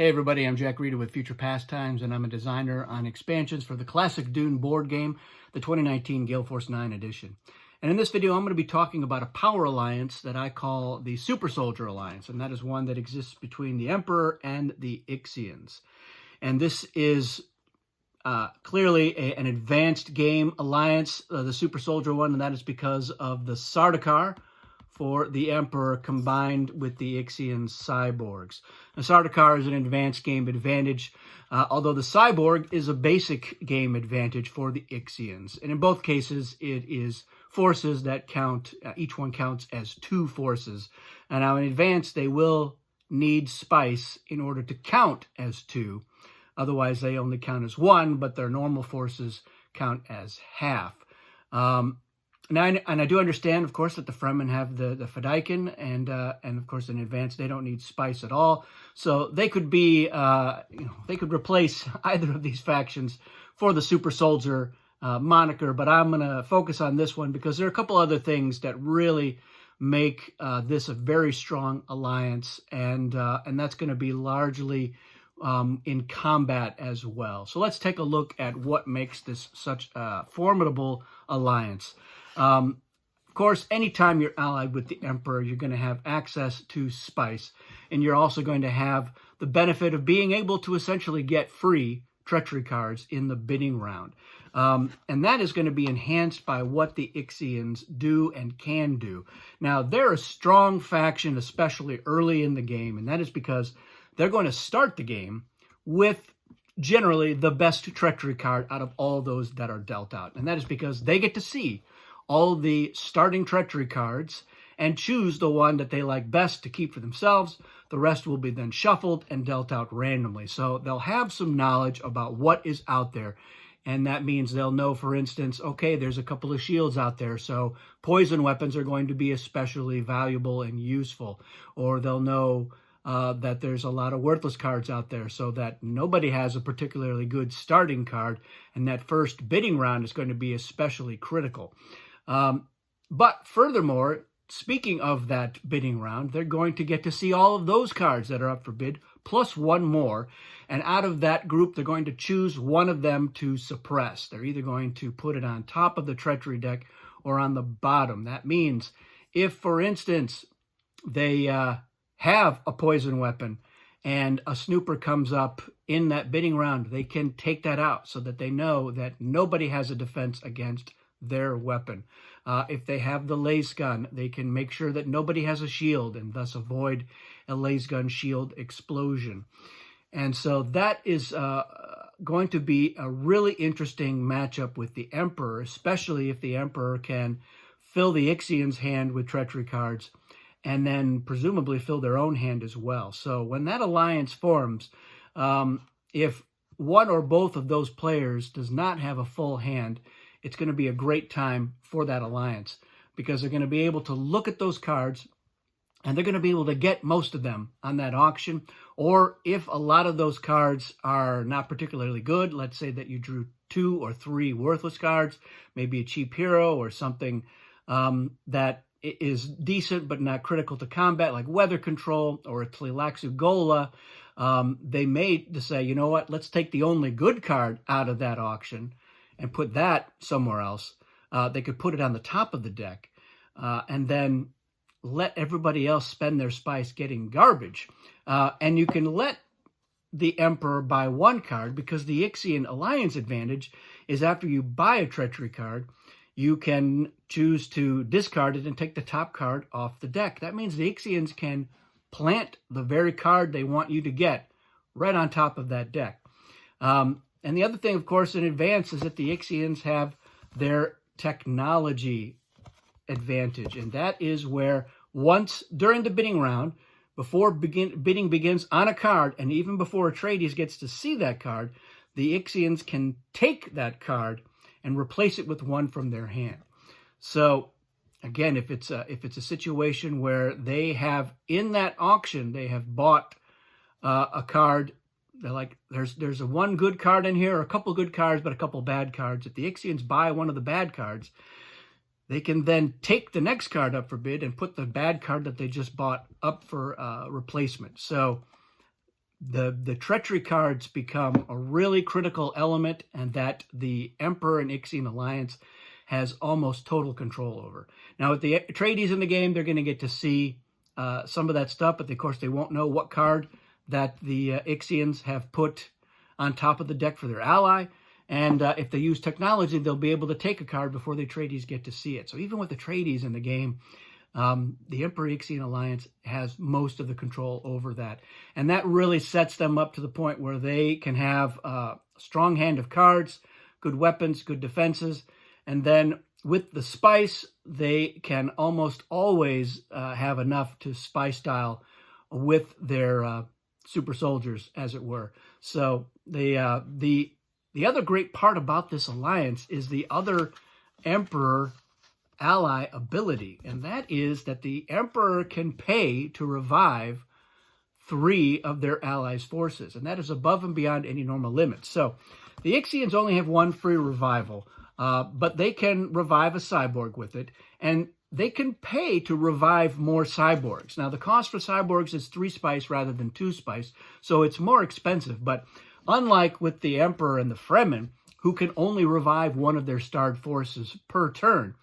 Hey everybody, I'm Jack Rita with Future Pastimes, and I'm a designer on expansions for the classic Dune board game, the 2019 Gale Force 9 edition. And in this video, I'm going to be talking about a power alliance that I call the Super Soldier Alliance, and that is one that exists between the Emperor and the Ixians. And this is clearly an advanced game alliance, the Super Soldier one, and that is because of the Sardaukar for the Emperor combined with the Ixian cyborgs. The Sardaukar is an advanced game advantage, although the cyborg is a basic game advantage for the Ixians. And in both cases, it is forces that count, each one counts as 2 forces. And now in advance, they will need spice in order to count as 2. Otherwise, they only count as 1, but their normal forces count as half. Now, and I do understand, of course, that the Fremen have the Fedaykin, and of course, in advance, they don't need spice at all. So they could be, they could replace either of these factions for the Super Soldier moniker. But I'm going to focus on this one because there are a couple other things that really make this a very strong alliance, and that's going to be largely in combat as well. So let's take a look at what makes this such a formidable alliance. Of course, anytime you're allied with the Emperor, you're going to have access to spice, and you're also going to have the benefit of being able to essentially get free treachery cards in the bidding round. And that is going to be enhanced by what the Ixians do and can do. Now, they're a strong faction, especially early in the game, and that is because they're going to start the game with generally the best treachery card out of all those that are dealt out. And that is because they get to see all the starting treachery cards and choose the one that they like best to keep for themselves. The rest will be then shuffled and dealt out randomly. So they'll have some knowledge about what is out there. And that means they'll know, for instance, okay, there's a couple of shields out there, so poison weapons are going to be especially valuable and useful. Or they'll know that there's a lot of worthless cards out there, so that nobody has a particularly good starting card, and that first bidding round is going to be especially critical. But furthermore, speaking of that bidding round, they're going to get to see all of those cards that are up for bid, plus one more. And out of that group, they're going to choose one of them to suppress. They're either going to put it on top of the treachery deck or on the bottom. That means if, for instance, they have a poison weapon and a snooper comes up in that bidding round, they can take that out so that they know that nobody has a defense against their weapon. If they have the laser gun, they can make sure that nobody has a shield and thus avoid a laser gun shield explosion. And so that is going to be a really interesting matchup with the Emperor, especially if the Emperor can fill the Ixians' hand with treachery cards and then presumably fill their own hand as well. So when that alliance forms, if one or both of those players does not have a full hand, it's going to be a great time for that alliance because they're going to be able to look at those cards and they're going to be able to get most of them on that auction. Or if a lot of those cards are not particularly good, let's say that you drew 2 or 3 worthless cards, maybe a cheap hero or something that is decent but not critical to combat, like Weather Control or a Tleilaxu Gola, they may say, you know what, let's take the only good card out of that auction and put that somewhere else. They could put it on the top of the deck and then let everybody else spend their spice getting garbage. And you can let the Emperor buy 1 card because the Ixian alliance advantage is after you buy a treachery card, you can choose to discard it and take the top card off the deck. That means the Ixians can plant the very card they want you to get right on top of that deck. And the other thing, of course, in advance is that the Ixians have their technology advantage. And that is where once during the bidding round, before bidding begins on a card, and even before Atreides gets to see that card, the Ixians can take that card and replace it with one from their hand. So again, if it's a situation where they have, in that auction, they have bought a card, they're like, there's a one good card in here, or a couple good cards, but a couple bad cards. If the Ixians buy one of the bad cards, they can then take the next card up for bid and put the bad card that they just bought up for replacement. So the treachery cards become a really critical element, and that the Emperor and Ixian alliance has almost total control over. Now, with the Atreides in the game, they're going to get to see some of that stuff, but of course they won't know what card that the Ixians have put on top of the deck for their ally. And if they use technology, they'll be able to take a card before the Atreides get to see it. So even with the Atreides in the game, the Emperor-Ixian alliance has most of the control over that. And that really sets them up to the point where they can have a strong hand of cards, good weapons, good defenses. And then with the spice, they can almost always have enough to spice style with their super soldiers, as it were. So the other great part about this alliance is the other Emperor ally ability, and that is that the Emperor can pay to revive 3 of their allies' forces, and that is above and beyond any normal limits. So the Ixians only have 1 free revival, but they can revive a cyborg with it, and they can pay to revive more cyborgs. Now, the cost for cyborgs is 3 spice rather than 2 spice, so it's more expensive. But unlike with the Emperor and the Fremen, who can only revive 1 of their starred forces per turn,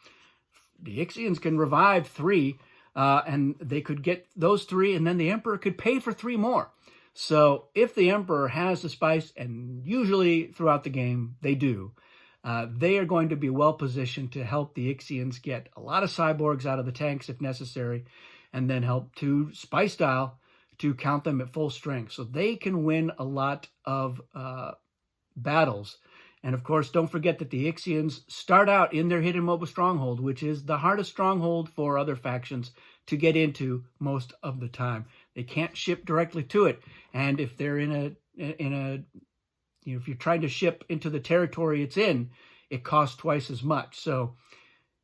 the Ixians can revive 3, and they could get those 3, and then the Emperor could pay for 3 more. So if the Emperor has the spice, and usually throughout the game they do, they are going to be well positioned to help the Ixians get a lot of cyborgs out of the tanks if necessary, and then help to spice style to count them at full strength. So they can win a lot of battles. And of course, don't forget that the Ixians start out in their hidden mobile stronghold, which is the hardest stronghold for other factions to get into most of the time. They can't ship directly to it. And if they're if you're trying to ship into the territory it's in, it costs twice as much. So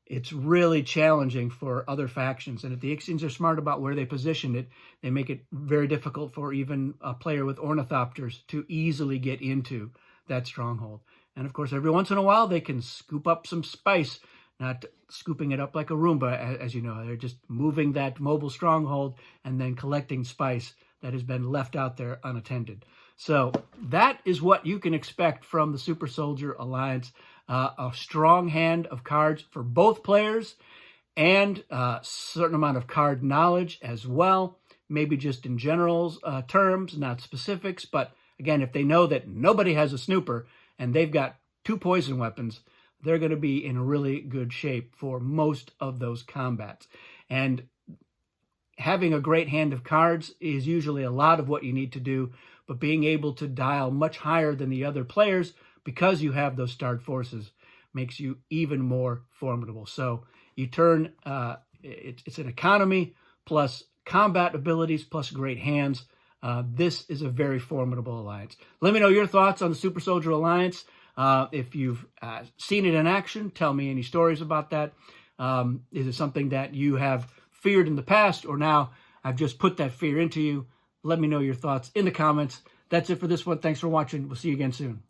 it's really challenging for other factions. And if the Ixians are smart about where they position it, they make it very difficult for even a player with ornithopters to easily get into that stronghold. And of course, every once in a while, they can scoop up some spice, not scooping it up like a Roomba, as you know. They're just moving that mobile stronghold and then collecting spice that has been left out there unattended. So that is what you can expect from the Super Soldier Alliance. A strong hand of cards for both players, and a certain amount of card knowledge as well. Maybe just in general terms, not specifics. But again, if they know that nobody has a snooper and they've got 2 poison weapons, they're going to be in really good shape for most of those combats. And having a great hand of cards is usually a lot of what you need to do, but being able to dial much higher than the other players because you have those starred forces makes you even more formidable. So you turn, it's an economy plus combat abilities plus great hands. This is a very formidable alliance. Let me know your thoughts on the Super Soldier Alliance. If you've seen it in action, tell me any stories about that. Is it something that you have feared in the past, or now I've just put that fear into you? Let me know your thoughts in the comments. That's it for this one. Thanks for watching. We'll see you again soon.